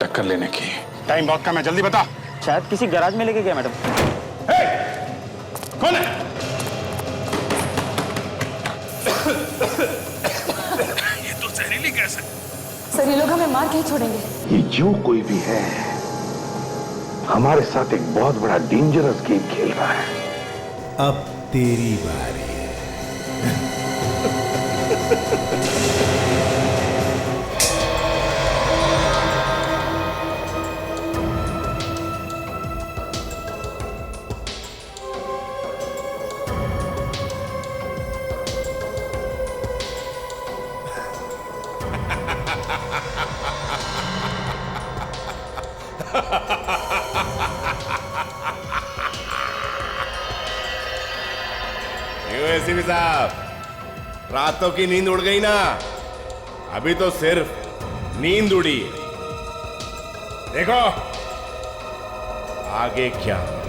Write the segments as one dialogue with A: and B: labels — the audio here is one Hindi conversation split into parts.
A: टक्कर लेने की। टाइम बहुत कम है, जल्दी बता।
B: शायद किसी गैराज में लेके गया मैडम।
A: कौन है?
C: ये तो जहरीली गैस है।
D: सर ये लोग हमें मार के ही छोड़ेंगे।
E: ये जो कोई भी है हमारे साथ एक बहुत बड़ा डेंजरस गेम खेल रहा है।
F: अब तेरी बारी है।
G: एसीपी साहब, रातों की नींद उड़ गई ना? अभी तो सिर्फ नींद उड़ी है। देखो आगे क्या होता है।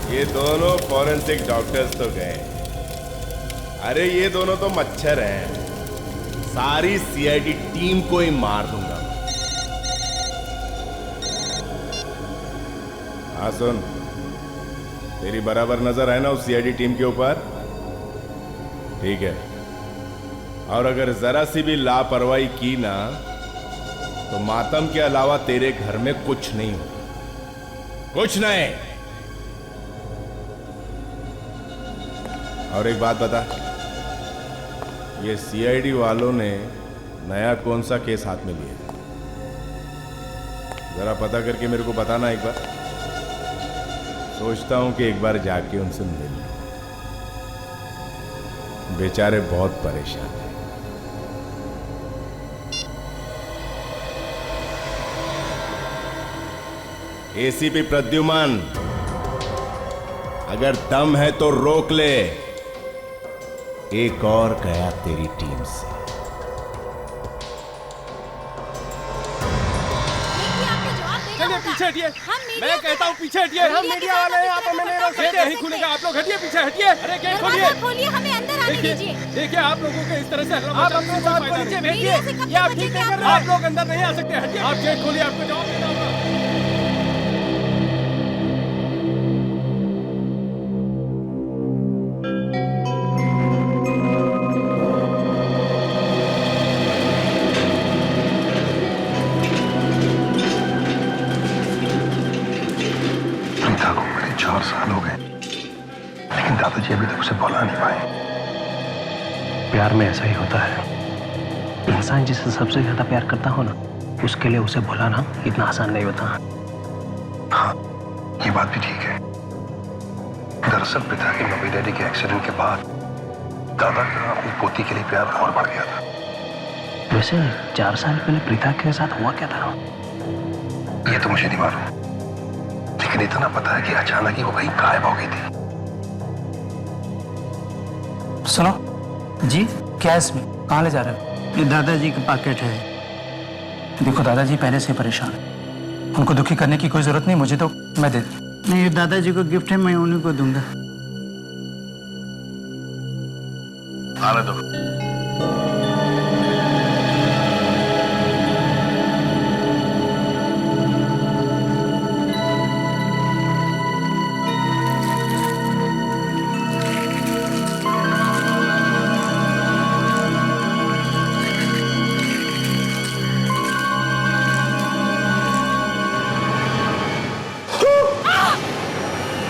G: ये दोनों फॉरेंसिक डॉक्टर्स तो गए। अरे ये दोनों तो मच्छर हैं। सारी सीआईडी टीम को ही मार दूंगा। हाँ सुन, तेरी बराबर नजर है ना उस सीआईडी टीम के ऊपर? ठीक है। और अगर जरा सी भी लापरवाही की ना तो मातम के अलावा तेरे घर में कुछ नहीं होगा। कुछ नहीं। और एक बात बता, ये सीआईडी वालों ने नया कौन सा केस हाथ में लिया? जरा पता करके मेरे को बताना एक बार। सोचता हूं कि एक बार जाके उनसे मिल लूं। बेचारे बहुत परेशान हैं। एसीपी प्रद्युमन, अगर दम है तो रोक ले। एक और गया तेरी टीम से।
C: पीछे हटिए। मैं कहता हूँ पीछे हटिए। हम मीडिया वाले हैं, आप हमें नहीं रोक सकते। नहीं खुलेगा। आप लोग हटिए, पीछे हटिए। अरे गेट खोलिए, हमें अंदर आने दीजिए। देखिए आप लोगों को इस तरह से आप अपने साथ को नीचे भेजिए। ये आप ठीक नहीं कर रहे। आप लोग अंदर नहीं आ सकते। हटिए। आप गेट खोलिए, आपको जवाब देना होगा।
E: दादाजी अभी तक उसे भुला नहीं पाए।
H: प्यार में ऐसा ही होता है। इंसान जिसे सबसे ज्यादा प्यार करता हो ना, उसके लिए उसे भुलाना इतना आसान नहीं होता।
E: हाँ, ये बात भी ठीक है। दरअसल पिता के मम्मी डैडी के एक्सीडेंट के बाद दादा का अपनी पोती के लिए प्यार और बढ़ गया था।
H: वैसे 4 साल पहले प्रीता के साथ हुआ क्या था?
E: ये तो मुझे नहीं मालूम, लेकिन इतना पता है कि अचानक ही वो कहीं गायब हो गई थी।
B: सुनो जी, क्या है इसमें? कहाँ ले जा रहे हो?
I: ये दादाजी का पैकेट है।
B: देखो दादाजी पहले से परेशान है, उनको दुखी करने की कोई जरूरत नहीं। मुझे तो मैं दे
I: नहीं, ये दादाजी को गिफ्ट है, मैं उन्हीं को दूंगा।
E: आने दो।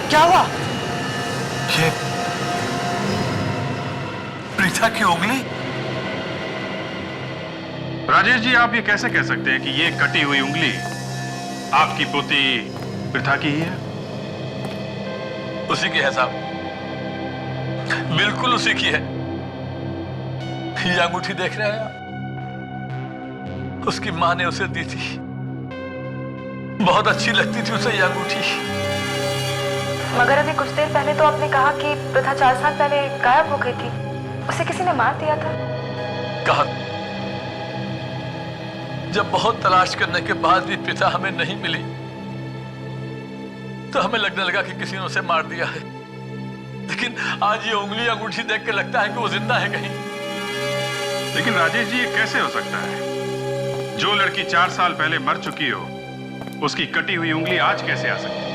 B: क्या हुआ?
E: ये प्रीता की उंगली?
A: राजेश जी, आप ये कैसे कह सकते हैं कि ये कटी हुई उंगली आपकी पोती प्रीता की ही है?
J: उसी की है साहब, बिल्कुल उसी की है। ये अंगूठी देख रहे हैं आप? उसकी माँ ने उसे दी थी। बहुत अच्छी लगती थी उसे ये अंगूठी।
D: मगर अभी कुछ देर पहले तो आपने कहा कि प्रथा 4 साल पहले गायब हो गई थी। उसे किसी ने मार दिया था।
J: कहा जब बहुत तलाश करने के बाद भी पिता हमें नहीं मिली तो हमें लगने लगा कि किसी ने उसे मार दिया है। लेकिन आज ये उंगली अंगूठी देख के लगता है कि वो जिंदा है कहीं।
A: लेकिन राजेश जी, ये कैसे हो सकता है? जो लड़की 4 साल पहले मर चुकी हो, उसकी कटी हुई उंगली आज कैसे आ सकती है?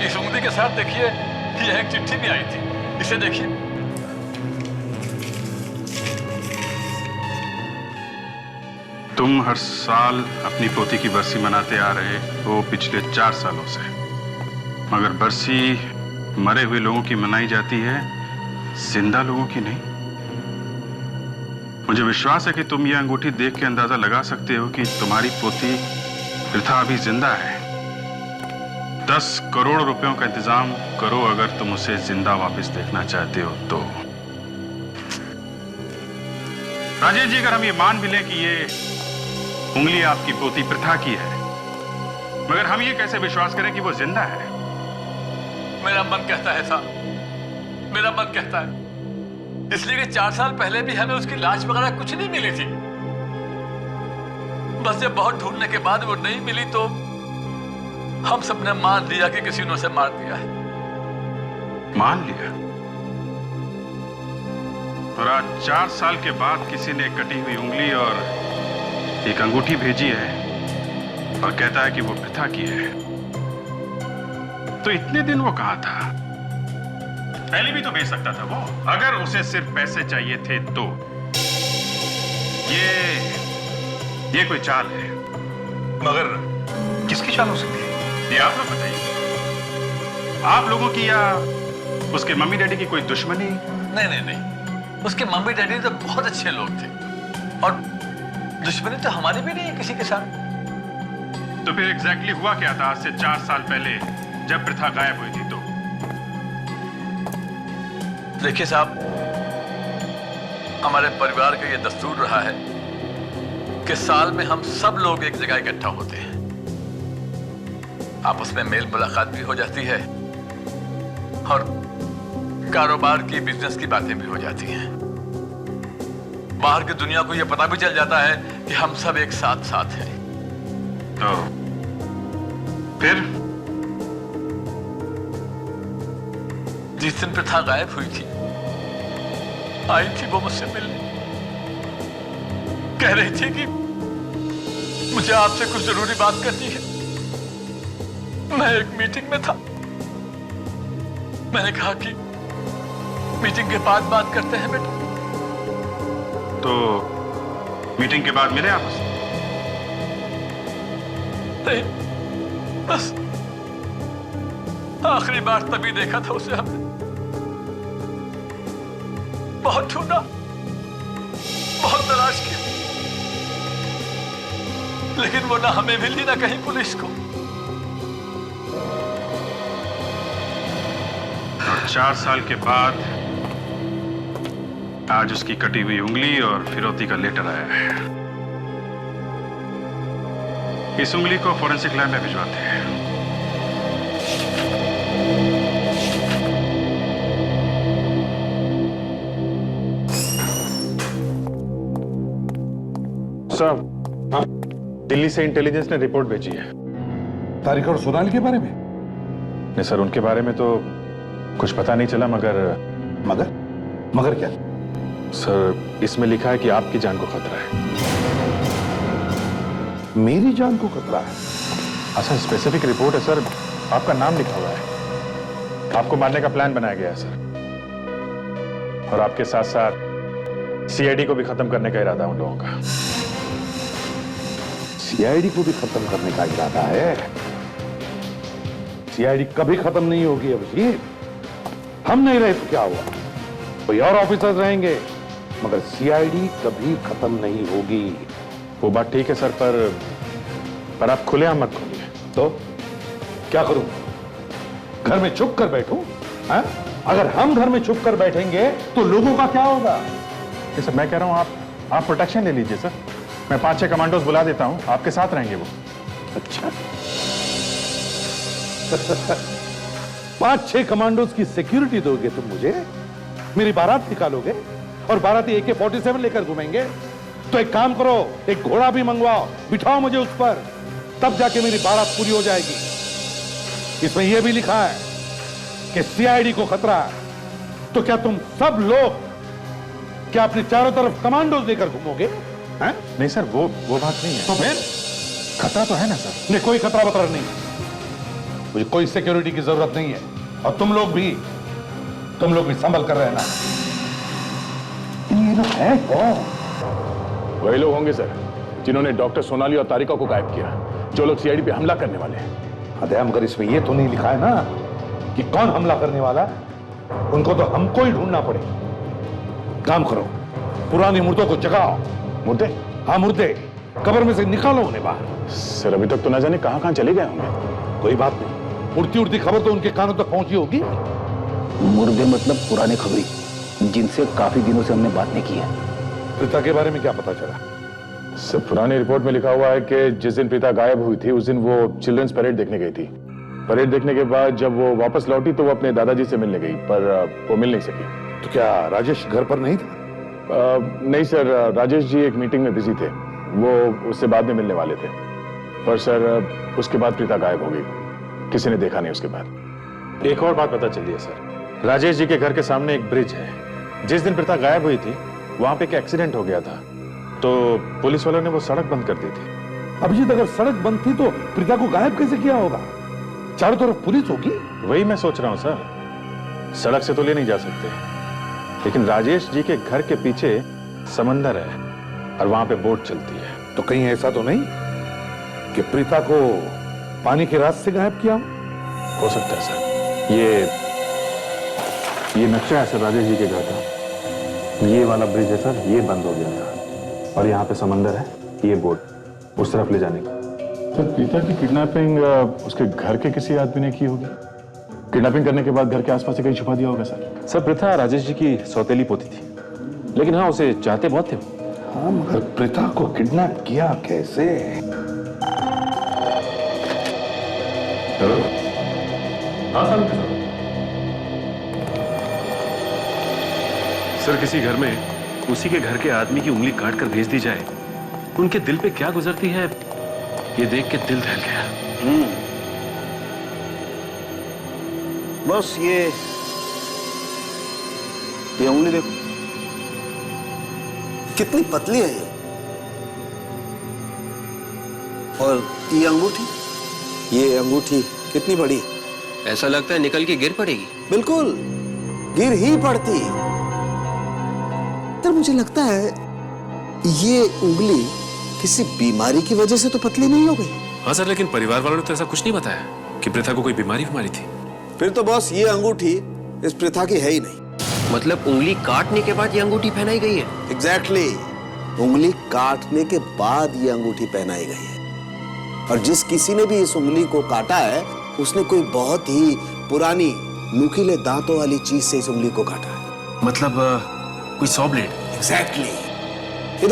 J: इस उंगली के साथ देखिए, यह एक चिट्ठी भी आई थी। इसे देखिए।
A: तुम हर साल अपनी पोती की बरसी मनाते आ रहे हो पिछले 4 सालों से, मगर बरसी मरे हुए लोगों की मनाई जाती है, जिंदा लोगों की नहीं। मुझे विश्वास है कि तुम यह अंगूठी देख के अंदाजा लगा सकते हो कि तुम्हारी पोती प्रथा अभी जिंदा है। 10 करोड़ रुपयों का इंतजाम करो अगर तुम उसे जिंदा वापस देखना चाहते हो तो। राजेश जी, अगर हम ये मान भी लें कि ये उंगली आपकी पोती प्रथा की है, मगर हम ये कैसे विश्वास करें कि वो जिंदा है?
J: मेरा मन कहता है साहब, मेरा मन कहता है इसलिए कि 4 साल पहले भी हमें उसकी लाश वगैरह कुछ नहीं मिली थी। बस जब बहुत ढूंढने के बाद वो नहीं मिली तो हम सबने मान लिया कि किसी ने उसे मार दिया है।
A: मान लिया? और आज 4 साल के बाद किसी ने कटी हुई उंगली और एक अंगूठी भेजी है और कहता है कि वो प्रथा की है। तो इतने दिन वो कहां था? पहले भी तो भेज सकता था वो, अगर उसे सिर्फ पैसे चाहिए थे तो। ये कोई चाल है।
E: मगर किसकी चाल हो सकती है?
A: ये आप लोग बताइए। आप लोगों की या उसके मम्मी डैडी की कोई दुश्मनी?
J: नहीं नहीं नहीं, उसके मम्मी डैडी तो बहुत अच्छे लोग थे और दुश्मनी तो हमारी भी नहीं है किसी के साथ।
A: तो फिर एग्जैक्टली हुआ क्या था आज से 4 साल पहले जब प्रथा गायब हुई थी? तो
J: देखिए साहब, हमारे परिवार का ये दस्तूर रहा है कि साल में हम सब लोग एक जगह इकट्ठा होते हैं। आपस में मेल मुलाकात भी हो जाती है और कारोबार की, बिजनेस की बातें भी हो जाती हैं। बाहर की दुनिया को यह पता भी चल जाता है कि हम सब एक साथ हैं।
A: तो फिर
J: जिस दिन प्रथा गायब हुई थी, आई थी वो मुझसे मिलने। कह रही थी कि मुझे आपसे कुछ जरूरी बात करनी है। मैं एक मीटिंग में था। मैंने कहा कि मीटिंग के बाद बात करते हैं बेटा।
A: तो मीटिंग के बाद मिले आप उससे?
J: नहीं, बस आखिरी बार तभी देखा था उसे हमने। बहुत ढूंढा, बहुत तलाश की, लेकिन वो ना हमें मिली ना कहीं पुलिस को।
A: 4 साल के बाद आज उसकी कटी हुई उंगली और फिरौती का लेटर आया है। इस उंगली को फोरेंसिक लैब में भिजवाते हैं।
K: सर, हाँ? दिल्ली से इंटेलिजेंस ने रिपोर्ट भेजी है।
F: तारिक और सोनाली के बारे में?
K: नहीं सर, उनके बारे में तो कुछ पता नहीं चला, मगर क्या? सर, इसमें लिखा है कि आपकी जान को खतरा है।
F: मेरी जान को खतरा है?
K: अच्छा, स्पेसिफिक रिपोर्ट है सर, आपका नाम लिखा हुआ है। आपको मारने का प्लान बनाया गया है सर, और आपके साथ साथ सीआईडी को भी खत्म करने का इरादा उन लोगों का।
F: सीआईडी को भी खत्म करने का इरादा है? सीआईडी कभी खत्म नहीं होगी अभिजीत। हम नहीं रहे तो क्या हुआ, कोई और ऑफिसर्स रहेंगे, मगर सीआईडी कभी खत्म नहीं होगी।
K: वो बात ठीक है सर, पर आप खुलेआम मत खोलिए।
F: तो क्या करूं? घर में चुप कर बैठूं? अगर हम घर में चुप कर बैठेंगे तो लोगों का क्या होगा?
K: सर, मैं कह रहा हूं आप प्रोटेक्शन ले लीजिए सर। मैं 5-6 कमांडोज बुला देता हूं, आपके साथ रहेंगे वो।
F: अच्छा 5-6 कमांडोज की सिक्योरिटी दोगे तुम मुझे? मेरी बारात निकालोगे और बाराती AK-47 लेकर घूमेंगे? तो एक काम करो, एक घोड़ा भी मंगवाओ, बिठाओ मुझे उस पर, तब जाके मेरी बारात पूरी हो जाएगी। इसमें यह भी लिखा है कि CID को खतरा है। तो क्या तुम सब लोग क्या अपने चारों तरफ कमांडोज लेकर घूमोगे?
K: नहीं सर, वो बात नहीं है।
F: तो फिर
K: खतरा तो है ना सर?
F: नहीं, कोई खतरा बतरा नहीं, मुझे कोई सिक्योरिटी की जरूरत नहीं है। और तुम लोग भी संभल कर रहना। ये लोग है कौन?
K: वही लोग होंगे सर जिन्होंने डॉक्टर सोनाली और तारिका को गायब किया, जो लोग CID पे हमला करने वाले हैं।
F: अरे मगर इसमें ये तो नहीं लिखा है ना कि कौन हमला करने वाला है। उनको तो हमको ही ढूंढना पड़ेगा। काम करो, पुरानी मुर्दों को जगाओ।
K: मुर्दे?
F: हाँ मुर्दे, कब्र में से निकालो उन्हें बाहर।
K: सर अभी तक तो ना जाने कहां चले गए होंगे।
F: कोई बात नहीं, उड़ती उड़ती खबर तो उनके कानों तक पहुंची होगी।
B: मुर्दे मतलब पुराने खबरी, जिनसे काफी दिनों से हमने बात नहीं की है।
F: प्रीता के बारे में क्या पता चला?
K: सर पुरानी रिपोर्ट में लिखा हुआ है कि जिस दिन प्रीता गायब हुई थी उस दिन वो चिल्ड्रंस परेड देखने गई थी। परेड देखने के बाद जब वो वापस लौटी तो वो अपने दादाजी से मिलने गई, पर वो मिल नहीं सकी।
F: तो क्या राजेश घर पर नहीं था?
K: नहीं सर, राजेश जी एक मीटिंग में बिजी थे, वो उससे बाद में मिलने वाले थे। पर सर उसके बाद प्रीता गायब हो गई, किसी ने देखा नहीं उसके बाद।
L: एक और बात पता चली है सर, राजेश जी के घर के सामने एक ब्रिज है। जिस दिन प्रीता गायब हुई थी वहां पे एक एक्सीडेंट हो गया था, तो पुलिस वालों ने वो सड़क बंद कर दी थी।
F: अभिजीत, अगर सड़क बंद थी तो प्रीता को गायब कैसे किया होगा? चारों तरफ पुलिस होगी।
L: वही मैं सोच रहा हूं सर, सड़क से तो ले नहीं जा सकते, लेकिन राजेश जी के घर के पीछे समंदर है और वहां पे बोट चलती है।
F: तो कहीं ऐसा तो नहीं कि प्रीता को पानी के रास्ते गायब किया
L: हो सकता है सर। ये नक्शा है सर राजेश जी के घर का। ये वाला ब्रिज है सर, ये बंद हो गया था और यहाँ पे समंदर है, ये बोट उस तरफ ले जाने का।
K: सर प्रीता की किडनैपिंग उसके घर के किसी आदमी ने की होगी। किडनैपिंग करने के बाद घर के आसपास से कहीं छुपा दिया होगा सर।
L: सर प्रीता राजेश जी की सौतेली पोती थी, लेकिन हाँ उसे चाहते बहुत थे।
F: हाँ मगर प्रीता को किडनैप किया कैसे?
K: हेलो, हाँ
H: सर किसी घर में उसी के घर के आदमी की उंगली काट कर भेज दी जाए, उनके दिल पे क्या गुजरती है ये देख के दिल दहल गया।
B: बस ये उंगली देखो कितनी पतली है ये, और ये अंगूठी कितनी बड़ी।
H: ऐसा लगता है निकल के गिर पड़ेगी।
B: बिल्कुल गिर ही पड़ती। तो मुझे लगता है ये उंगली किसी बीमारी की वजह से तो पतली नहीं हो गई।
H: हाँ सर, लेकिन परिवार वालों ने तो ऐसा कुछ नहीं बताया कि प्रीता को कोई बीमारी थी।
B: फिर तो बॉस ये अंगूठी इस प्रथा की है ही नहीं।
H: मतलब उंगली काटने के बाद ये अंगूठी पहनाई गई है?
B: एग्जैक्टली, उंगली काटने के बाद ये अंगूठी पहनाई गई है। और जिस किसी ने भी इस उंगली को काटा है उसने कोई बहुत ही पुरानी नुकीले दांतों वाली चीज से इस उंगली को काटा है।
H: मतलब कोई सॉ ब्लेड?
B: एग्जैक्टली। ये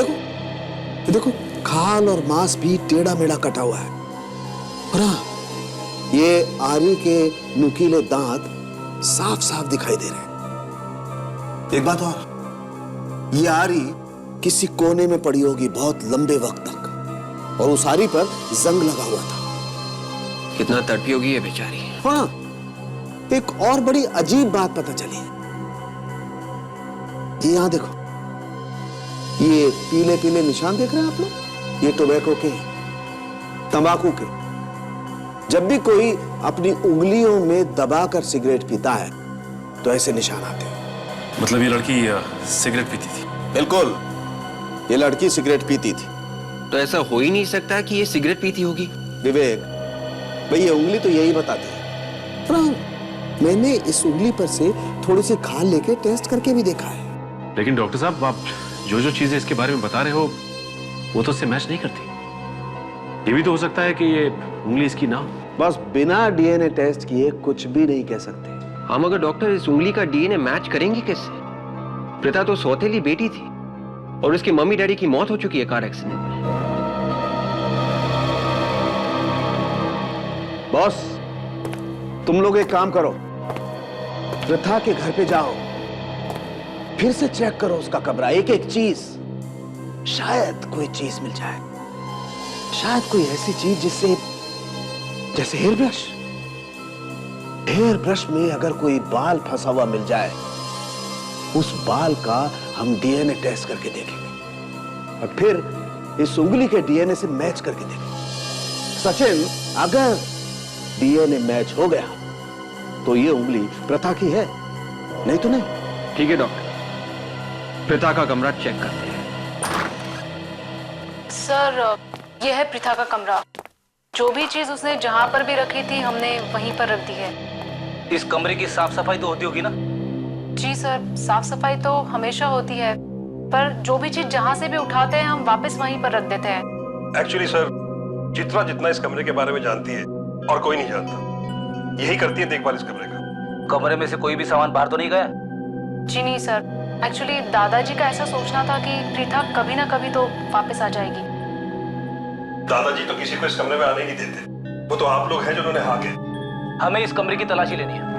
B: देखो खाल और मांस भी टेढ़ा मेढ़ा कटा हुआ है। और हाँ, ये आरी के नुकीले दांत साफ साफ दिखाई दे रहे हैं। एक बात और, ये आरी किसी कोने में पड़ी होगी बहुत लंबे वक्त तक, और उस आरी पर जंग लगा हुआ था।
H: कितना तड़पी होगी ये बेचारी।
B: हाँ, एक और बड़ी अजीब बात पता चली है। ये यहां देखो, ये पीले पीले निशान देख रहे हैं आप लोग, ये टोबैको के, तंबाकू के। जब भी कोई अपनी उंगलियों में दबाकर सिगरेट पीता है तो ऐसे निशान आते हैं।
H: मतलब ये लड़की सिगरेट पीती थी?
B: बिल्कुल, ये लड़की सिगरेट पीती थी।
H: तो ऐसा हो ही नहीं सकता कि ये सिगरेट पीती होगी।
B: विवेक भाई, ये उंगली तो यही बताती है। पर मैंने इस उंगली पर से थोड़ी सी खाल लेके टेस्ट करके भी देखा है।
H: लेकिन डॉक्टर साहब, आप जो चीजें इसके बारे में बता रहे हो वो तो उससे मैच नहीं करती। ये भी तो हो सकता है कि ये उंगली इसकी ना हो।
B: बस बिना डीएनए टेस्ट किए कुछ भी नहीं कह सकते।
H: हाँ, मगर डॉक्टर इस उंगली का डीएनए मैच करेंगे कैसे? प्रीता तो सौतेली बेटी थी, और उसकी मम्मी डैडी की मौत हो चुकी है कार एक्सीडेंट में।
B: बॉस, तुम लोग एक काम करो, प्रथा के घर पे जाओ, फिर से चेक करो उसका कमरा, एक एक चीज, शायद कोई चीज मिल जाए, शायद कोई ऐसी चीज जिससे, जैसे हेयर ब्रश। हेयर ब्रश में अगर कोई बाल फंसा हुआ मिल जाए, उस बाल का हम डीएनए टेस्ट करके देखेंगे और फिर इस उंगली के डीएनए से मैच करके देखेंगे। सचिन, अगर डीएनए मैच हो गया तो ये उंगली प्रथा की है, नहीं तो नहीं।
H: ठीक है डॉक्टर, प्रथा का कमरा चेक करते हैं।
D: सर, यह है प्रथा का कमरा। जो भी चीज उसने जहां पर भी रखी थी हमने वहीं पर रख दी है।
M: इस कमरे की साफ सफाई तो होती होगी ना?
D: जी सर, साफ सफाई तो हमेशा होती है, पर जो भी चीज जहां से भी उठाते हैं हम वापस वहीं पर रख देते हैं।
E: एक्चुअली सर, चित्रा जितना इस कमरे के बारे में जानती है और कोई नहीं जानता, यही करती है देखभाल इस कमरे का।
M: कमरे में से कोई भी सामान बाहर तो नहीं गया?
D: जी नहीं सर, एक्चुअली दादाजी का ऐसा सोचना था कि प्रीथा कभी ना कभी तो वापस आ जाएगी।
E: दादाजी तो किसी को इस कमरे में आने नहीं देते, वो तो आप लोग हैं जिन्होंने हाँ कहे।
M: हमें इस कमरे की तलाशी लेनी है।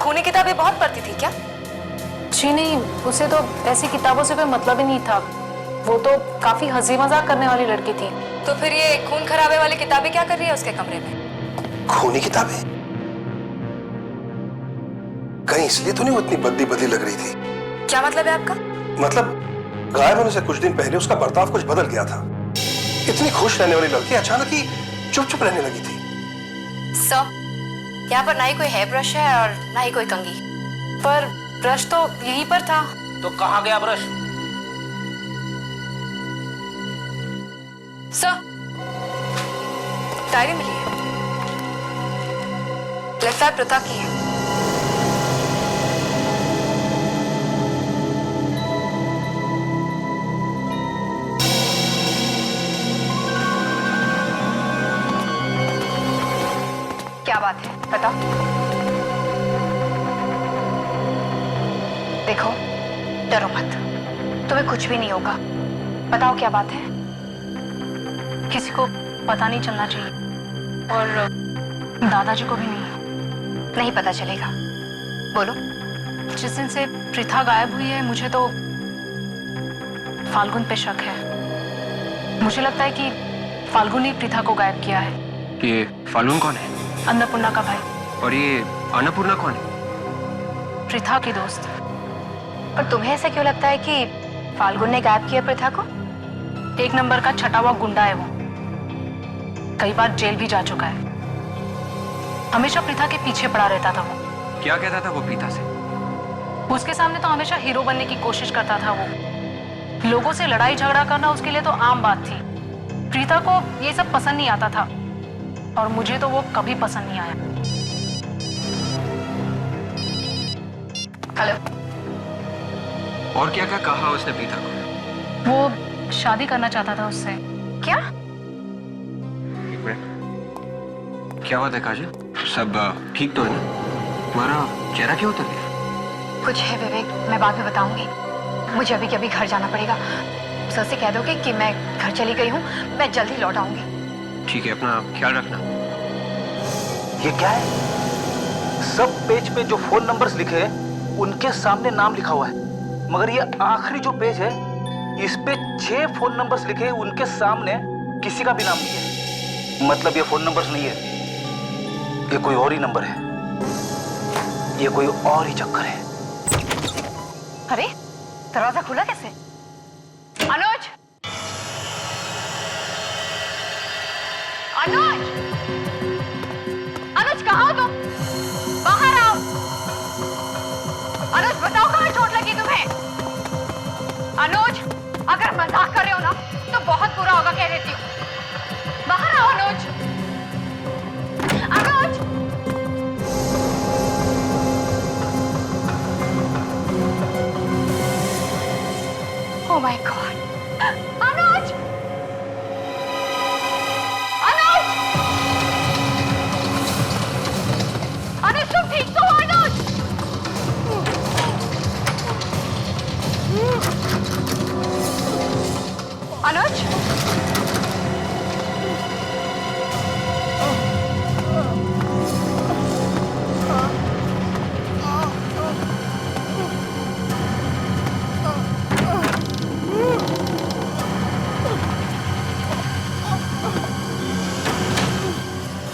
D: खूनी किताबें बहुत पढ़ती थी क्या? जी नहीं, उसे तो ऐसी किताबों से कोई मतलब ही नहीं था। वो तो काफी हंसी मजाक करने वाली लड़की थी।
N: तो फिर ये खून खराबे वाली किताबें क्या कर रही है उसके कमरे में?
E: खूनी किताबें? कहीं इसलिए तो नहीं वो इतनी बदली बदली लग रही थी?
N: क्या मतलब है आपका?
E: मतलब गायब होने से कुछ दिन पहले उसका बर्ताव कुछ बदल गया था। इतनी खुश रहने वाली लड़की अचानक ही चुप चुप रहने लगी थी।
N: सर, यहाँ पर ना ही कोई हेयर ब्रश है और ना ही कोई कंघी।
D: पर ब्रश तो यहीं पर था।
M: तो कहाँ गया ब्रश?
N: सर, डायरी मिली है, लगता है प्रथा की है। क्या बात है, बताओ। देखो, डरो मत, तुम्हें कुछ भी नहीं होगा। बताओ क्या बात है।
D: किसी को पता नहीं चलना चाहिए और दादाजी को भी नहीं
N: पता चलेगा। बोलो।
D: जिस दिन से प्रथा गायब हुई है मुझे तो फाल्गुन पे शक है। मुझे लगता है कि फाल्गुन ही प्रथा को गायब किया है।
H: ये फाल्गुन कौन है?
D: अन्नपूर्णा का भाई।
H: और ये अन्नपूर्णा कौन है?
D: प्रथा की दोस्त।
N: पर तुम्हें ऐसा क्यों लगता है कि फाल्गुन ने गायब किया प्रथा को?
D: एक नंबर का छटा हुआ गुंडा है वो, कई बार जेल भी जा चुका है। हमेशा प्रथा के पीछे पड़ा रहता था वो।
H: क्या कहता था वो प्रीता से?
D: उसके सामने तो हमेशा हीरो बनने की कोशिश करता था वो। लोगों से लड़ाई झगड़ा करना उसके लिए तो आम बात थी। प्रीता को ये सब पसंद नहीं आता था और मुझे तो वो कभी पसंद नहीं आया।
N: हेलो।
H: और क्या क्या कहा उसने प्रीता को?
D: वो शादी करना चाहता था उससे।
N: क्या?
H: क्या बात है काजल? सब ठीक तो है ना? तुम्हारा चेहरा क्यों उतर गया?
N: कुछ है विवेक, मैं बाद में बताऊंगी। मुझे अभी के अभी घर जाना पड़ेगा। सर से कह दोगे कि मैं घर चली गई हूँ, मैं जल्दी लौट आऊंगी।
H: ठीक है, अपना ख्याल रखना।
M: ये क्या है? सब पेज पे जो फोन नंबर्स लिखे हैं उनके सामने नाम लिखा हुआ है, मगर ये आखिरी जो पेज है इस पे 6 फोन नंबर्स लिखे हैं, उनके सामने किसी का भी नाम नहीं है। मतलब ये फोन नंबर्स नहीं है, ये कोई और ही नंबर है, ये कोई और ही चक्कर है।
N: अरे दरवाजा खुला कैसे? अनुज! अनुज! अनुज कहाँ हो तुम? बाहर आओ। अनुज बताओ कहाँ चोट लगी तुम्हें? अनुज, अगर मजाक कर रहे हो ना तो बहुत बुरा होगा, कह देती हूँ। बाहर आओ अनुज। अनुज! Oh my God! अनुज! अनुज! अनुज तुम ठीक तो हो अनुज? अनुज?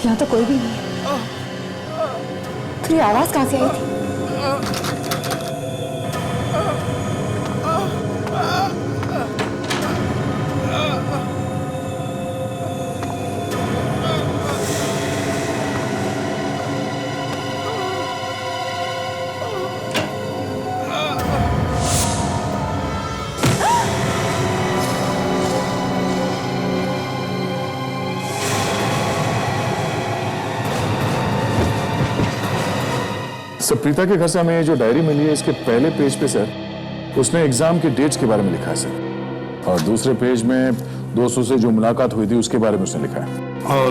O: यहाँ तो कोई भी नहीं है। तो ये आवाज कहाँ से आई थी?
L: सर, प्रीता के घर से हमें जो डायरी मिली है, इसके पहले पेज पे सर उसने एग्जाम के डेट्स के बारे में लिखा है सर, और दूसरे पेज में दोस्तों से जो मुलाकात हुई थी उसके बारे में उसने लिखा है।
F: और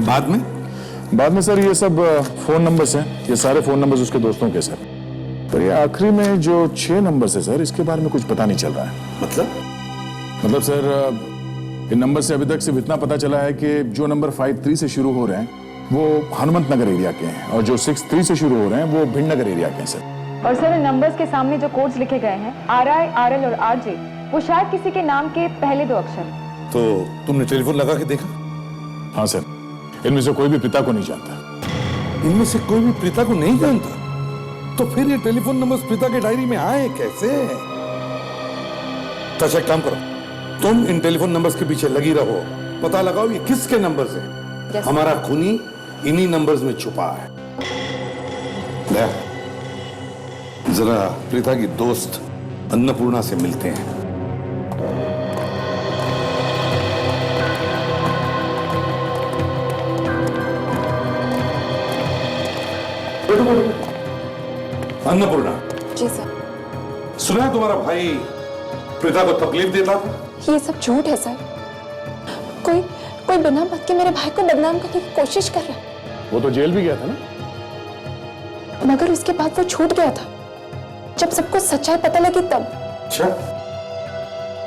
F: बाद में सर ये सब फोन नंबर्स हैं, ये सारे फोन नंबर्स उसके दोस्तों के सर। पर ये आखिरी में जो 6 नंबर्स है सर, इसके बारे में कुछ पता नहीं चल रहा है। मतलब सर इन नंबर से अभी तक सिर्फ इतना पता चला है कि जो नंबर 53 से शुरू हो रहे हैं वो हनुमंत नगर एरिया के हैं, और जो 63 से शुरू हो रहे हैं वो भिंडनगर एरिया के हैं सर।
O: और सर इन नंबर्स के सामने जो कोड्स लिखे गए हैं RI, RL और RJ, वो शायद किसी के नाम के पहले 2 अक्षर।
F: तो तुमने टेलीफोन लगा के देखा? हाँ सर, इनमें से कोई भी पिता को नहीं जानता।
P: इनमें से कोई भी प्रीता को नहीं जानता? तो फिर ये टेलीफोन नंबर्स प्रीता के डायरी में आए कैसे? तो एक काम करो, तुम इन टेलीफोन नंबर्स के पीछे लगी रहो, पता लगाओ ये किसके नंबर्स हैं। हमारा खूनी इन्हीं नंबर्स में छुपा है। ले, जरा प्रीता की दोस्त अन्नपूर्णा से मिलते हैं। अन्नपूर्णा।
O: जी सर।
P: सुना है तुम्हारा भाई प्रीता को तकलीफ देता था?
O: ये सब झूठ है सर। कोई बिना बात के मेरे भाई को बदनाम करने की कोशिश कर रहा है।
F: वो तो जेल भी गया था ना?
O: मगर उसके बाद वो छूट गया था, जब सबको सच्चाई पता लगी तब।
P: अच्छा,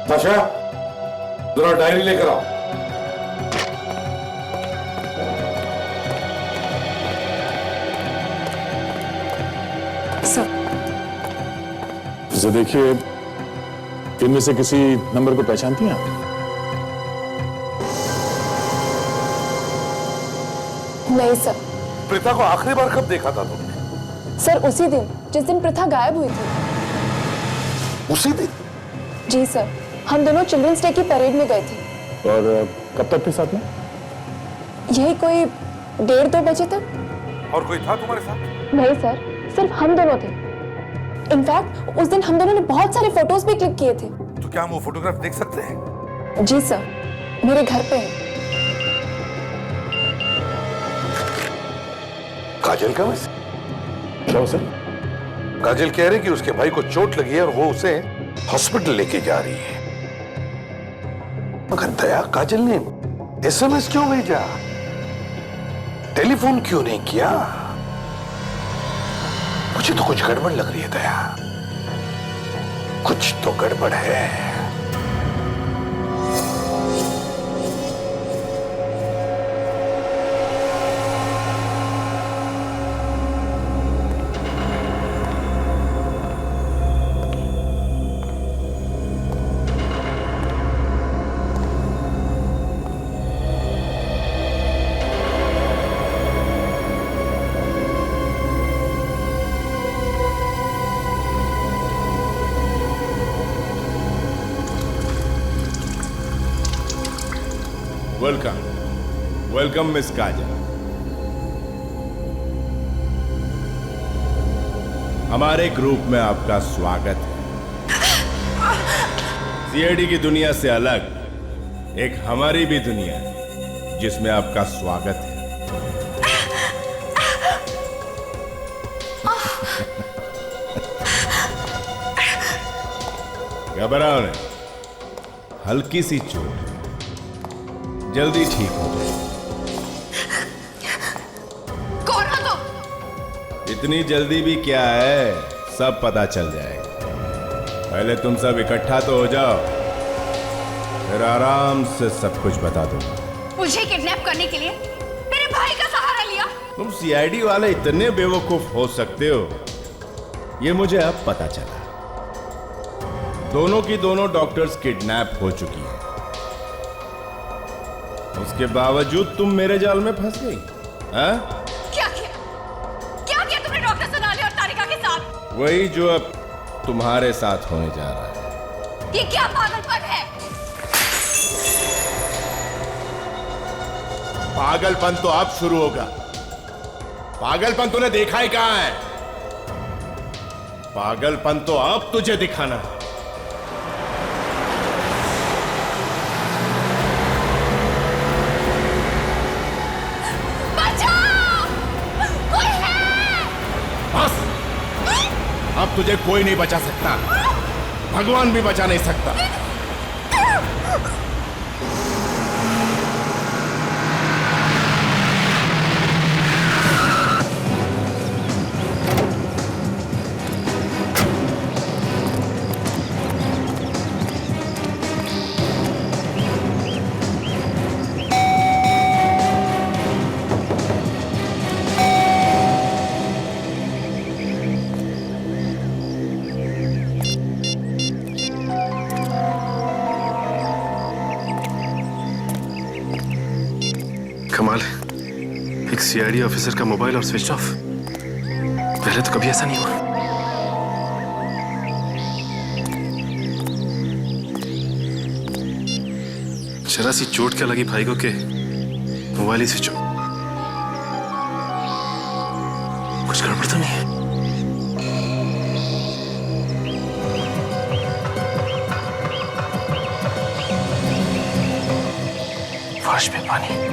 P: ताशा, जरा डायरी लेकर आओ।
F: सर देखिए, इनमें से किसी नंबर को पहचानती हैं आप?
O: नहीं सर।
P: प्रीता को आखिरी बार कब देखा था तुमने?
O: सर उसी दिन जिस दिन प्रथा गायब हुई थी।
P: उसी दिन?
O: जी सर, हम दोनों चिल्ड्रंस डे की परेड में गए थे।
F: और कब तक थे साथ में?
O: यही कोई 1:30-2 बजे तक।
P: और कोई था तुम्हारे साथ?
O: नहीं सर, सिर्फ हम दोनों थे। इनफैक्ट उस दिन हम दोनों ने बहुत सारे फोटोज भी क्लिक किए थे।
P: तो क्या हम वो फोटोग्राफ देख सकते हैं?
O: जी सर, मेरे घर पे है।
P: काजल का वैसे?
F: क्या सर?
P: काजल कह रही कि उसके भाई को चोट लगी है और वो उसे हॉस्पिटल लेके जा रही है। मगर दया, काजल ने SMS क्यों भेजा? टेलीफोन क्यों नहीं किया? मुझे तो कुछ गड़बड़ लग रही है दया, कुछ तो गड़बड़ है।
G: वेलकम मिस काजल। हमारे ग्रुप में आपका स्वागत है। सीआईडी की दुनिया से अलग एक हमारी भी दुनिया है जिसमें आपका स्वागत है। घबराओ नहीं, हल्की सी चोट, जल्दी ठीक हो जाए।
N: कौन हो तुम?
G: इतनी जल्दी भी क्या है, सब पता चल जाएगा। पहले तुम सब इकट्ठा तो हो जाओ, फिर आराम से सब कुछ बता दूंगा।
N: मुझे किडनैप करने के लिए मेरे भाई का सहारा लिया।
G: तुम सीआईडी वाले इतने बेवकूफ हो सकते हो, ये मुझे अब पता चला। दोनों की दोनों डॉक्टर्स किडनैप हो चुकी हैं। उसके बावजूद तुम मेरे जाल में फंस गई, हाँ?
N: क्या किया तुमने डॉक्टर सोनाली और तारिका के साथ?
G: वही जो अब तुम्हारे साथ होने जा रहा है।
N: ये क्या पागलपन है?
G: पागलपन तो अब शुरू होगा। पागलपन तूने देखा ही कहां है? पागलपन तो अब तुझे दिखाना है। अब तुझे कोई नहीं बचा सकता, भगवान भी बचा नहीं सकता।
Q: कमाल है, एक सीआईडी ऑफिसर का मोबाइल और स्विच ऑफ। पहले तो कभी ऐसा नहीं हुआ। जरा सी चोट क्या लगी भाई को के मोबाइल ही स्विच ऑफ। कुछ गड़बड़ तो नहीं है? फर्श पे पानी।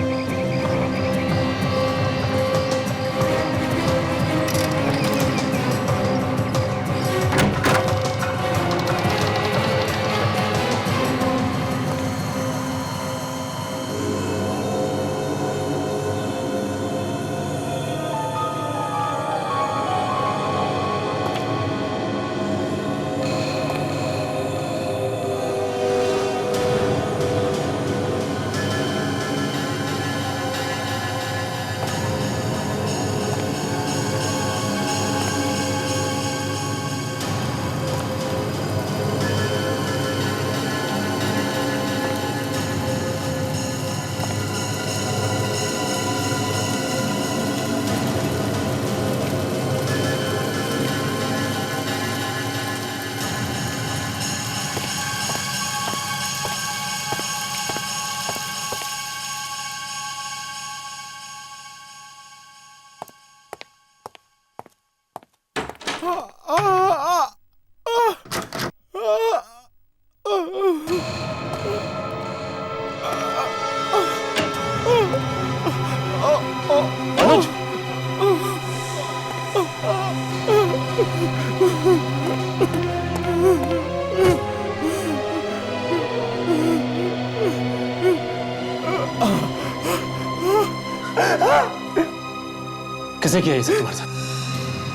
H: किसने किया ये सब तुम्हारे साथ?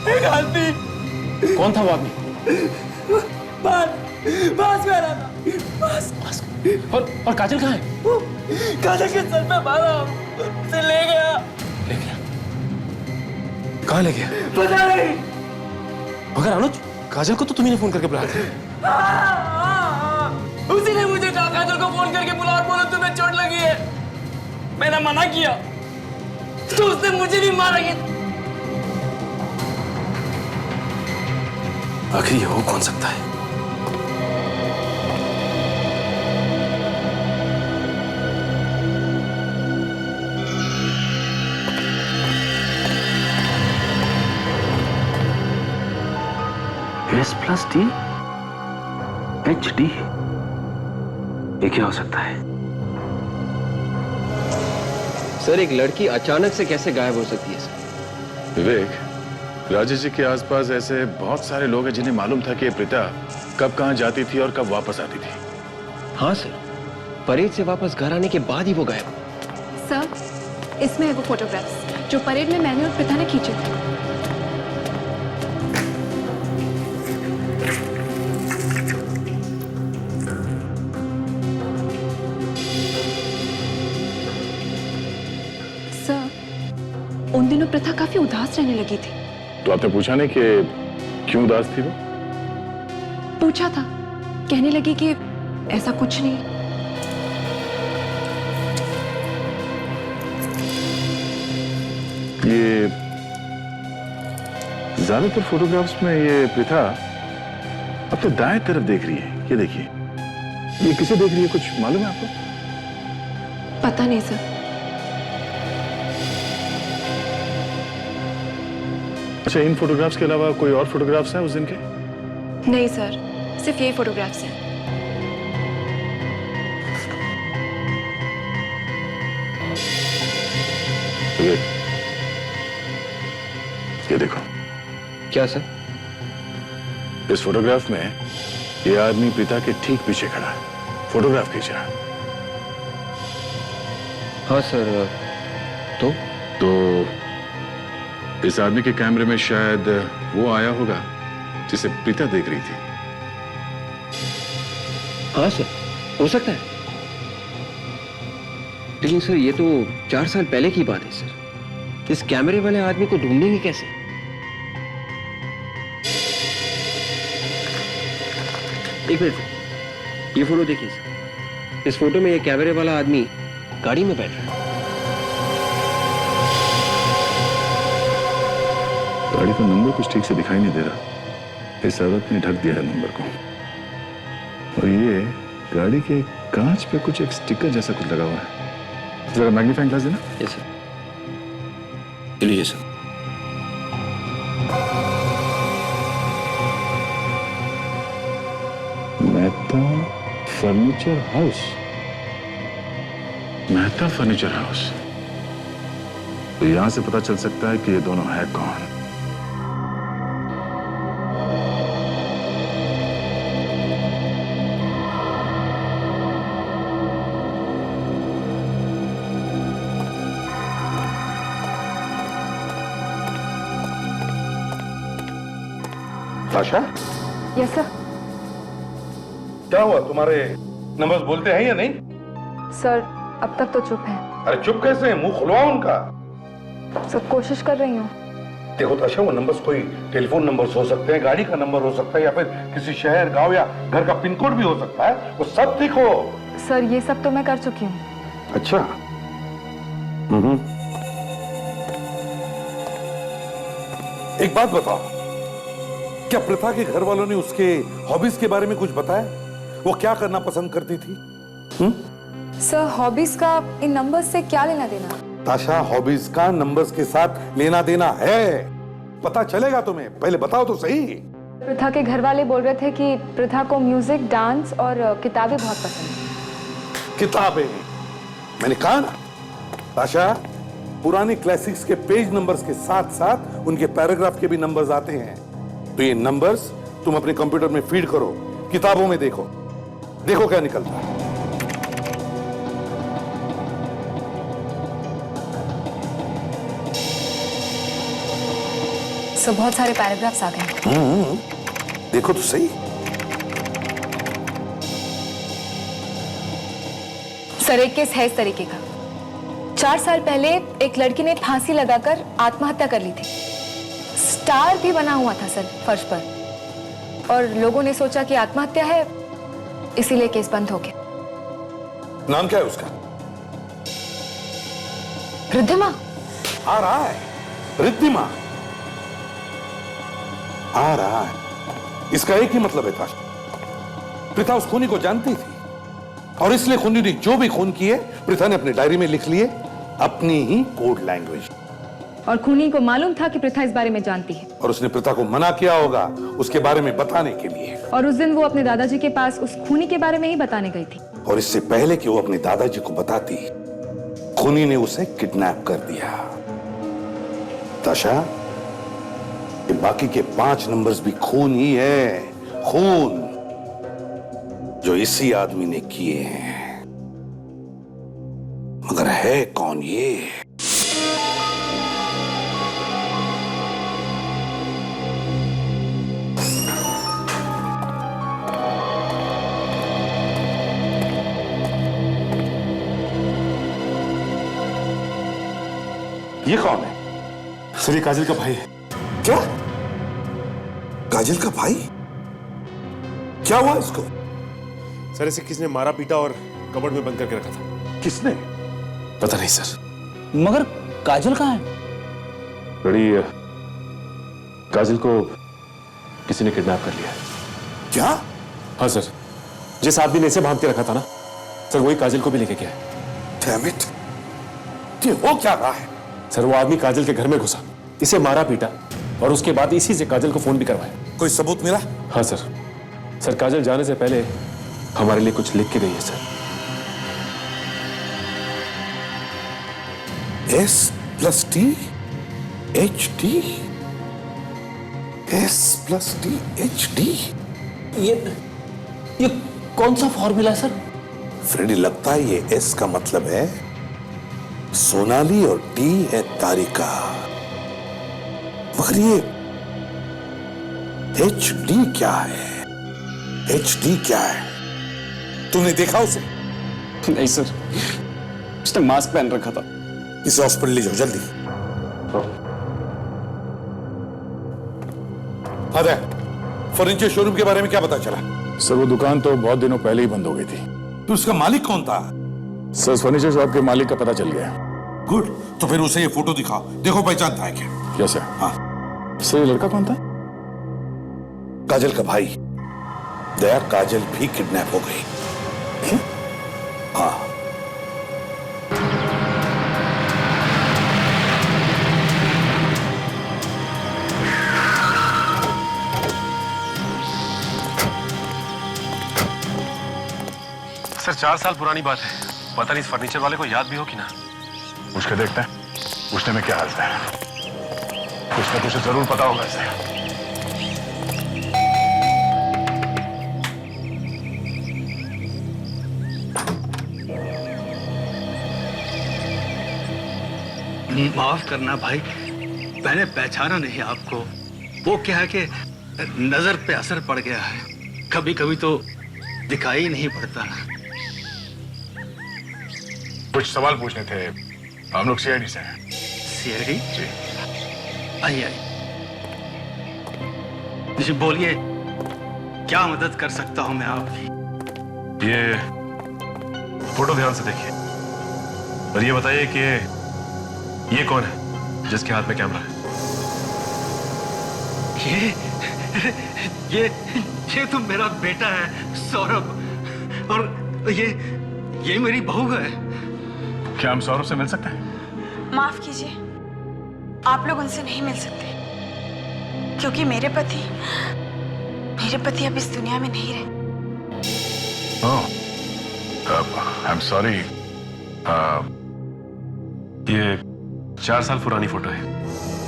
C: एक आदमी।
H: कौन था वो आदमी?
C: बास में रहा था। बास।
H: और काजल कहाँ है?
C: काजल के सर पे मारा, उसे ले गया।
H: ले गया? कहाँ ले गया?
C: पता नहीं।
H: मगर अनुज, काजल को तो तुम्ही ने फोन करके बुलाया था।
C: उसी ने मुझे कहा काजल को फोन करके बुला और बोला तुम्हें चोट लगी है। मैंने मना किया तो उसने मुझे भी मारा।
Q: आखिर ये हो कौन सकता है?
H: S+D HD ये क्या हो सकता है?
R: सर, एक लड़की अचानक से कैसे गायब हो सकती है सर?
L: विवेक, राजेश जी के आसपास ऐसे बहुत सारे लोग हैं जिन्हें मालूम था कि प्रीता कब कहां जाती थी और कब वापस आती थी।
R: हाँ सर, परेड से वापस घर आने के बाद ही वो गायब।
O: सर, इसमें है वो फोटोग्राफ्स जो परेड में मैंने और प्रीता ने खींचे थे। सर, उन दिनों प्रथा काफी उदास रहने लगी थी।
L: तो आपने पूछा नहीं कि क्यों उदास थी वो?
O: पूछा था, कहने लगी कि ऐसा कुछ नहीं।
L: ये ज्यादातर फोटोग्राफ्स में ये प्रथा अपने दाएं तरफ देख रही है। ये देखिए, ये किसे देख रही है, कुछ मालूम है आपको?
O: पता नहीं सर।
L: अच्छा, इन फोटोग्राफ्स के अलावा कोई और फोटोग्राफ्स हैं उस दिन के?
O: नहीं सर, सिर्फ ये फोटोग्राफ्स हैं।
L: ये देखो।
R: क्या सर?
L: इस फोटोग्राफ में ये आदमी पिता के ठीक पीछे खड़ा है, फोटोग्राफ खींच रहा है।
R: हाँ सर। तो
L: इस आदमी के कैमरे में शायद वो आया होगा जिसे प्रीता देख रही थी।
R: हाँ सर, हो सकता है। लेकिन सर, ये तो 4 साल पहले की बात है सर। इस कैमरे वाले आदमी को ढूंढेंगे कैसे? एक मिनट सर, ये फोटो देखिए सर। इस फोटो में ये कैमरे वाला आदमी गाड़ी में बैठ रहा है।
L: गाड़ी का नंबर कुछ ठीक से दिखाई नहीं दे रहा। इस औरत ने ढक दिया है नंबर को। और ये गाड़ी के कांच पे कुछ एक स्टिकर जैसा कुछ लगा हुआ है। जरा मैग्नीफाइंग ग्लास देना।
R: Yes sir. लीजिए sir.
L: Mehta furniture house. Mehta furniture house. तो यहां से पता चल सकता है कि ये दोनों है कौन।
P: आशा,
O: यस सर।
P: क्या हुआ, तुम्हारे नंबर्स बोलते हैं या नहीं?
O: सर, अब तक तो चुप है।
P: अरे चुप कैसे, मुंह खुलवाओ उनका।
O: सर, कोशिश कर रही हूँ।
P: देखो ताशा, वो नंबर्स कोई टेलीफोन नंबर्स हो सकते हैं, गाड़ी का नंबर हो सकता है, या फिर किसी शहर, गांव या घर का पिन कोड भी हो सकता है। वो सब लिखो।
O: सर, ये सब तो मैं कर चुकी हूँ।
P: अच्छा। एक बात बताओ, क्या प्रथा के घर वालों ने उसके हॉबीज के बारे में कुछ बताया? वो क्या करना पसंद करती थी?
O: सर, हॉबीज का इन नंबर्स से क्या लेना देना?
P: ताशा, हॉबीज का नंबर्स के साथ लेना देना है। पता चलेगा तुम्हें, पहले बताओ तो सही।
O: प्रथा के घर वाले बोल रहे थे कि प्रथा को म्यूजिक, डांस और किताबें बहुत पसंद है।
P: किताबें? मैंने कहा ना ताशा, पुराने क्लासिक्स के पेज नंबर्स के साथ साथ उनके पैराग्राफ के भी नंबर्स आते हैं। तो ये नंबर्स तुम अपने कंप्यूटर में फीड करो, किताबों में देखो, देखो क्या निकलता है।
O: सो बहुत सारे पैराग्राफ्स आ गए।
P: देखो तो सही।
O: सर, एक केस है इस तरीके का। 4 साल पहले एक लड़की ने फांसी लगाकर आत्महत्या कर ली थी। स्टार भी बना हुआ था सर फर्श पर, और लोगों ने सोचा कि आत्महत्या है, इसीलिए केस बंद हो गया।
P: नाम क्या है उसका?
O: रिद्धिमा।
P: आ रहा है, रिद्धिमा आ रहा है। इसका एक ही मतलब है ताशा, प्रथा उस खूनी को जानती थी और इसलिए खूनी ने जो भी खून किए प्रथा ने अपनी डायरी में लिख लिए, अपनी ही कोड लैंग्वेज।
O: और खूनी को मालूम था कि प्रथा इस बारे में जानती है,
P: और उसने प्रथा को मना किया होगा उसके बारे में बताने के लिए।
O: और उस दिन वो अपने दादाजी के पास उस खूनी के बारे में ही बताने गई थी।
P: और इससे पहले कि वो अपने दादाजी को बताती, खूनी ने उसे किडनैप कर दिया। ताशा, ये बाकी के 5 नंबर्स भी खून ही है, खून जो इसी आदमी ने किए हैं। मगर है कौन ये? ये कौन है?
Q: सर ये काजल का भाई है।
P: क्या? काजल का भाई? क्या हुआ इसको?
Q: सर इसे किसने मारा पीटा और कबर्ड में बंद करके रखा था।
P: किसने?
Q: पता नहीं सर।
M: मगर काजल कहाँ है?
Q: बड़ी काजल को किसी ने किडनैप कर लिया है।
P: क्या?
Q: हाँ सर, जिस आदमी ने इसे बांध के रखा था ना सर, वही काजल को भी लेके गया है।
P: Damn it! ये हो क्या रहा है?
Q: सर वो आदमी काजल के घर में घुसा, इसे मारा पीटा और उसके बाद इसी से काजल को फोन भी करवाया।
P: कोई सबूत मिला?
Q: हाँ सर। सर काजल जाने से पहले हमारे लिए कुछ लिख के गई है sir.
P: S+T HD S+T HD
M: ये कौन सा फॉर्मूला है सर?
P: फ्रेडी, लगता है ये S का मतलब है सोनाली और T है तारिका। मगर ये HD क्या है? HD क्या है? तूने देखा उसे?
R: नहीं सर, उसने मास्क पहन रखा था।
P: इसे हॉस्पिटल ले जाओ जल्दी। फर्नीचर शोरूम के बारे में क्या पता चला?
L: सर वो दुकान तो बहुत दिनों पहले ही बंद हो गई थी।
P: तो उसका मालिक कौन था?
L: सर फर्नीचर शॉप के मालिक का पता चल गया।
P: गुड, तो फिर उसे ये फोटो दिखाओ, देखो पहचानता है क्या?
L: Yes sir.
P: हाँ
L: सर ये लड़का कौन था?
P: काजल का भाई। दया, काजल भी किडनैप हो गई। हाँ।
Q: सर 4 साल पुरानी बात है, पता नहीं इस फर्नीचर वाले को याद भी हो कि ना।
L: पूछ के देखते हैं, पूछने में क्या हाल है। कुछ ना कुछ जरूर पता होगा इसे।
I: माफ करना भाई, मैंने पहचाना नहीं आपको। वो क्या है कि नजर पे असर पड़ गया है, कभी कभी तो दिखाई नहीं पड़ता।
L: कुछ सवाल पूछने थे, हम लोग सीआईडी से हैं।
I: सीआईडी? जी। आइए जी, बोलिए क्या मदद कर सकता हूं मैं आपकी?
Q: ये फोटो ध्यान से देखिए और ये बताइए कि ये कौन है जिसके हाथ में कैमरा है?
I: ये तो मेरा बेटा है सौरभ, और ये मेरी बहू है।
L: क्या हम सौरभ से मिल सकते हैं?
S: माफ कीजिए, आप लोग उनसे नहीं मिल सकते क्योंकि मेरे पति अब इस दुनिया में नहीं रहे।
L: I am sorry.
Q: ये 4 साल पुरानी फोटो है,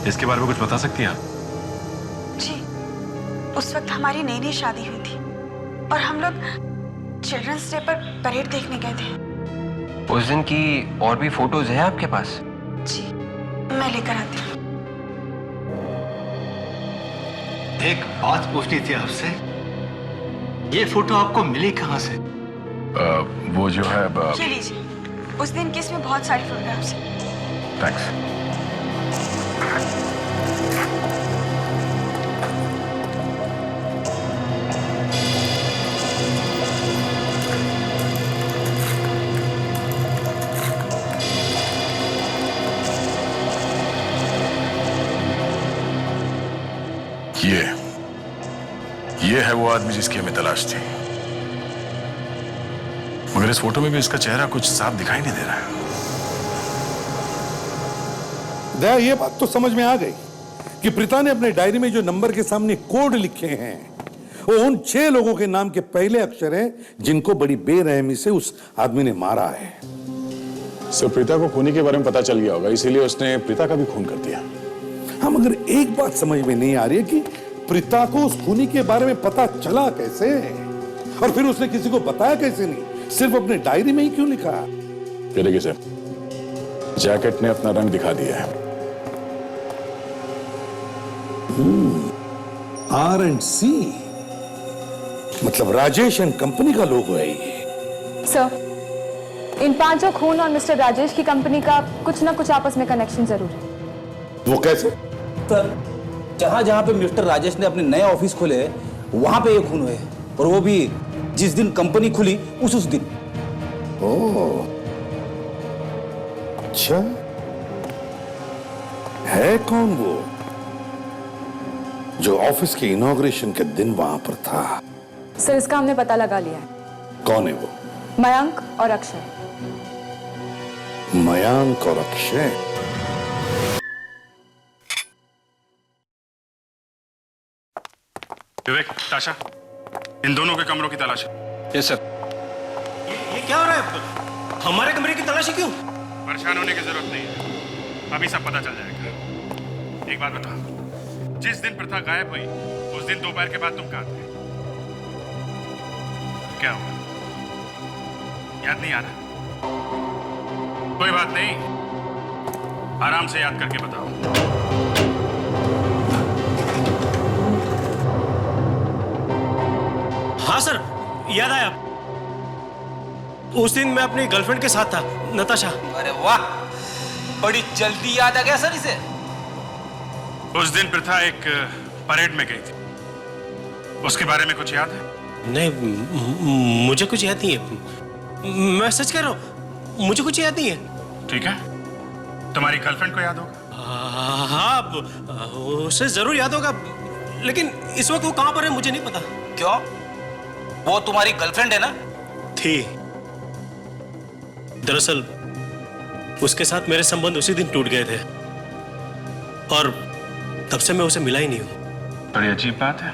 Q: इसके बारे में कुछ बता सकती हैं आप?
S: जी, उस वक्त हमारी नई नई शादी हुई थी और हम लोग चिल्ड्रंस डे पर परेड देखने गए थे।
R: उस दिन की और भी फोटोज हैं आपके पास?
S: जी, मैं लेकर आती हूँ।
I: एक बात पूछनी थी आपसे, ये फोटो आपको मिली कहाँ से?
L: वो जो है
S: ये लीजिए, उस दिन की इसमें बहुत सारी फोटोग्राफ्स हैं।
L: थैंक्स। ये है वो आदमी जिसकी हमें तलाश थी, मगर इस फोटो में भी इसका चेहरा कुछ साफ दिखाई नहीं दे रहा है।
P: दया, ये बात तो समझ में आ गई कि प्रीता ने अपने डायरी में जो नंबर के सामने कोड लिखे हैं वो उन 6 लोगों के नाम के पहले अक्षर हैं जिनको बड़ी बेरहमी से उस आदमी ने मारा है।
L: सर, प्रीता को खूनी के बारे में पता चल गया होगा, इसीलिए उसने प्रीता का भी खून कर दिया।
P: हाँ, मगर एक बात समझ में नहीं आ रही है कि प्रीता को उस खूनी के बारे में पता चला कैसे, और फिर उसने किसी को बताया कैसे नहीं, सिर्फ अपने डायरी में ही क्यों लिखा?
L: ये देखिए सर, जैकेट ने अपना रंग दिखा दिया है।
P: R&C, मतलब राजेश एंड कंपनी का लोगो है ये।
O: सर, इन 5 खून और मिस्टर राजेश की कंपनी का कुछ ना कुछ आपस में कनेक्शन जरूर है।
P: वो कैसे?
M: सर, जहां जहां पे मिस्टर राजेश ने अपने नए ऑफिस खोले वहां पे ये खून हुए, और वो भी जिस दिन कंपनी खुली उस दिन।
P: ओह, अच्छा, है कौन वो जो ऑफिस के इनॉग्रेशन के दिन वहां पर था?
O: सर, इसका हमने पता लगा लिया है।
P: कौन है वो?
O: मयंक और अक्षय।
P: मयंक और अक्षय?
A: विवेक, ताशा, इन दोनों के कमरों की तलाश है।
R: Yes sir.
C: ये क्या हो रहा है? हमारे कमरे की तलाशी क्यों?
A: परेशान होने की जरूरत नहीं है, अभी सब पता चल जाएगा। एक बात बता, जिस दिन प्रथा गायब हुई उस दिन दोपहर के बाद तुम कहां थे? क्या हुआ? याद नहीं आ रहा? कोई बात नहीं, आराम से याद करके बताओ।
C: हाँ सर, याद आया। उस दिन मैं अपनी गर्लफ्रेंड के साथ था, नताशा।
M: अरे वाह, बड़ी जल्दी याद आ गया सर इसे।
A: उस दिन प्रथा एक परेड में गई थी, उसके बारे में कुछ याद है?
C: नहीं, मुझे कुछ याद नहीं है। मैं सच कह रहा हूँ, मुझे कुछ याद नहीं है।
A: ठीक है, तुम्हारी गर्लफ्रेंड को याद होगा?
C: हाँ, उसे जरूर याद होगा, लेकिन इस वक्त वो कहां पर है मुझे नहीं पता।
M: क्यों? वो तुम्हारी गर्लफ्रेंड है ना?
C: थी। दरअसल उसके साथ मेरे संबंध उसी दिन टूट गए थे, और तब से मैं उसे मिला ही नहीं हूं।
A: बड़ी अजीब बात है।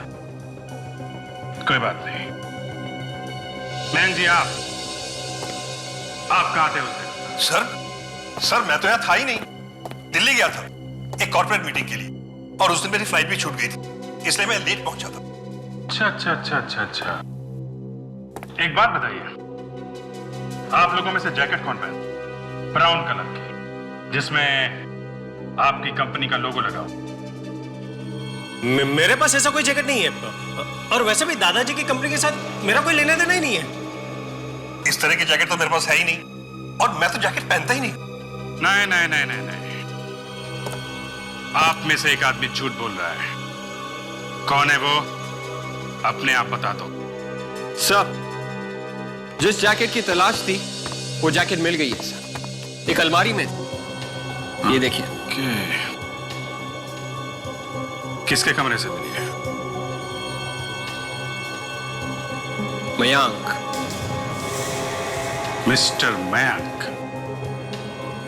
A: कोई बात नहीं। मयंक जी, आप कहां थे उस दिन?
E: सर, मैं तो यहां था ही नहीं। दिल्ली गया था एक कॉर्पोरेट मीटिंग के लिए, और उस दिन मेरी फ्लाइट भी छूट गई थी, इसलिए मैं लेट पहुंचा था।
A: अच्छा। एक बात बताइए, आप लोगों में से जैकेट कौन पहना? ब्राउन कलर की, जिसमें आपकी कंपनी का लोगो लगा हो।
C: मेरे पास ऐसा कोई जैकेट नहीं है, और वैसे भी दादाजी की कंपनी के साथ मेरा कोई लेना देना ही नहीं है।
E: इस तरह की जैकेट तो मेरे पास है ही नहीं, और मैं तो जैकेट पहनता ही नहीं।
A: नहीं। आप में से एक आदमी झूठ बोल रहा है। कौन है वो? अपने आप बता दो।
R: सर, जिस जैकेट की तलाश थी वो जैकेट मिल गई है सर, एक अलमारी में। ये देखिए।
A: किसके कमरे से मिली है?
R: मयंक।
A: मिस्टर मयंक,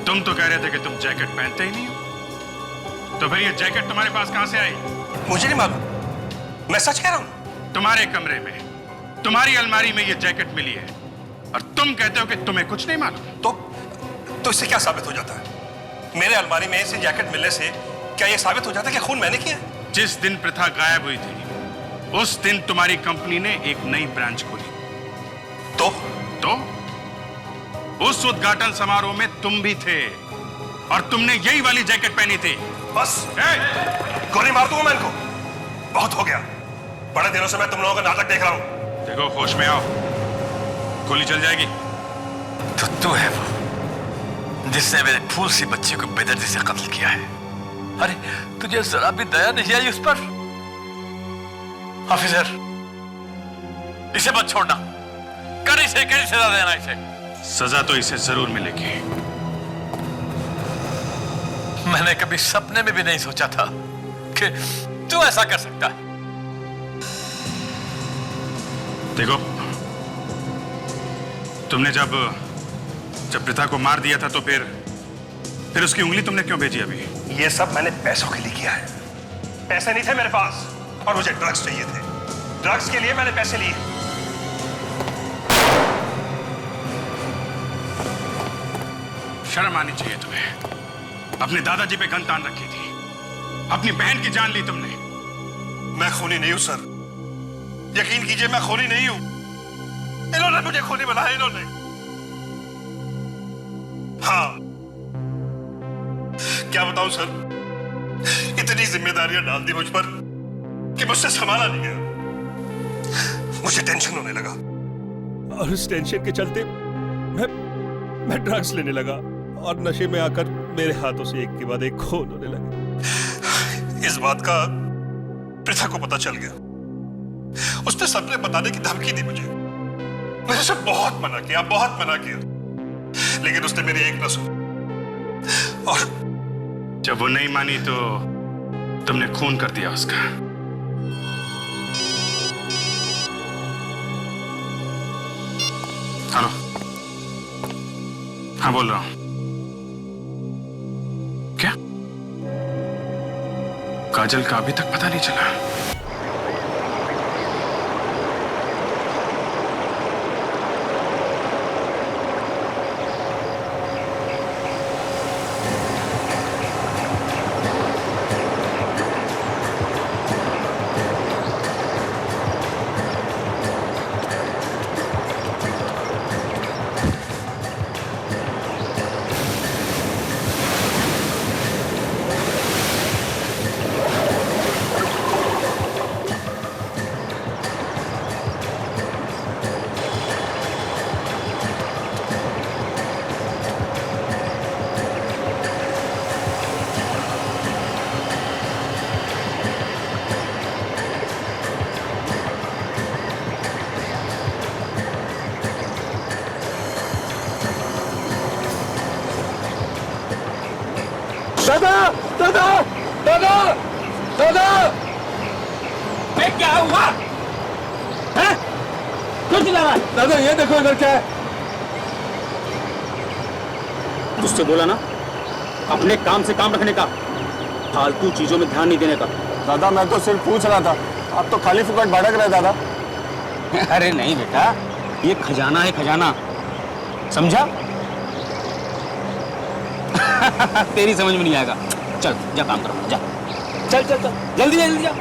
A: तुम तो कह रहे थे कि तुम जैकेट पहनते ही नहीं हो, तो फिर ये जैकेट तुम्हारे पास कहां से आई?
E: मुझे नहीं मालूम, मैं सच कह रहा हूं।
A: तुम्हारे कमरे में, तुम्हारी अलमारी में ये जैकेट मिली है, और तुम कहते हो कि तुम्हें कुछ नहीं मालूम।
E: तो इससे क्या साबित हो जाता है? मेरे अलमारी में से जैकेट मिलने से क्या यह साबित हो जाता है कि खून मैंने किया है?
A: जिस दिन प्रथा गायब हुई थी उस दिन तुम्हारी कंपनी ने एक नई ब्रांच खोली। तो उस उद्घाटन समारोह में तुम भी थे, और तुमने यही वाली जैकेट पहनी थी।
E: बस गोली मार दूंगा मैं इनको। बहुत हो गया, बड़े दिनों से मैं तुम लोगों का नाटक देख रहा हूं।
A: देखो, होश में आओ, गोली चल जाएगी।
J: तो तू है वो जिसने मेरे फूल सी बच्ची को बेदर्दी से कत्ल किया है। अरे तुझे जरा भी दया नहीं आई उस पर? ऑफिसर, इसे मत छोड़ना, कर इसे, कैसी सजा देना इसे।
A: सजा तो इसे जरूर मिलेगी।
J: मैंने कभी सपने में भी नहीं सोचा था कि तू ऐसा कर सकता है।
A: देखो, तुमने जब प्रथा को मार दिया था तो फिर उसकी उंगली तुमने क्यों भेजी अभी?
E: ये सब मैंने पैसों के लिए किया है। पैसे नहीं थे मेरे पास, और मुझे ड्रग्स चाहिए थे।
Q: ड्रग्स के लिए मैंने पैसे लिए।
A: शर्म आनी चाहिए तुम्हें। अपने दादाजी पे गन तान रखी थी, अपनी बहन की जान ली तुमने।
Q: मैं खूनी नहीं हूं सर, यकीन कीजिए मैं खूनी नहीं हूं। इन्होंने मुझे खूनी बनाया, इन्होंने। हाँ, क्या बताऊं सर, इतनी जिम्मेदारियां डाल दी मुझ पर कि मुझसे संभाला नहीं गया। मुझे टेंशन होने लगा और उस टेंशन के चलते मैं ड्रग्स लेने लगा और नशे में आकर मेरे हाथों से एक के बाद एक खून होने लगे। इस बात का पृथा को पता चल गया। उसने सबने बताने की धमकी दी मुझे। मैंने उसे बहुत मना किया, लेकिन उसने मेरी एक न सुनी। और
A: जब वो नहीं मानी तो तुमने खून कर दिया उसका। हेलो, हाँ बोल रहा हूं। क्या काजल का अभी तक पता नहीं चला?
C: दादा दादा दादा दादा, क्या हुआ है? क्यों चिल्ला रहा है? दादा ये देखो इधर क्या है।
M: तुझसे बोला ना अपने काम से काम रखने का, फालतू चीजों में ध्यान नहीं देने का।
L: दादा मैं तो सिर्फ पूछ रहा था, आप तो खाली फुकट भड़क रहे दादा।
M: अरे नहीं बेटा, ये खजाना है, खजाना, समझा? तेरी समझ में नहीं आएगा। चल जा काम करो, जा, चल चल चल, जल्दी जल्दी जा।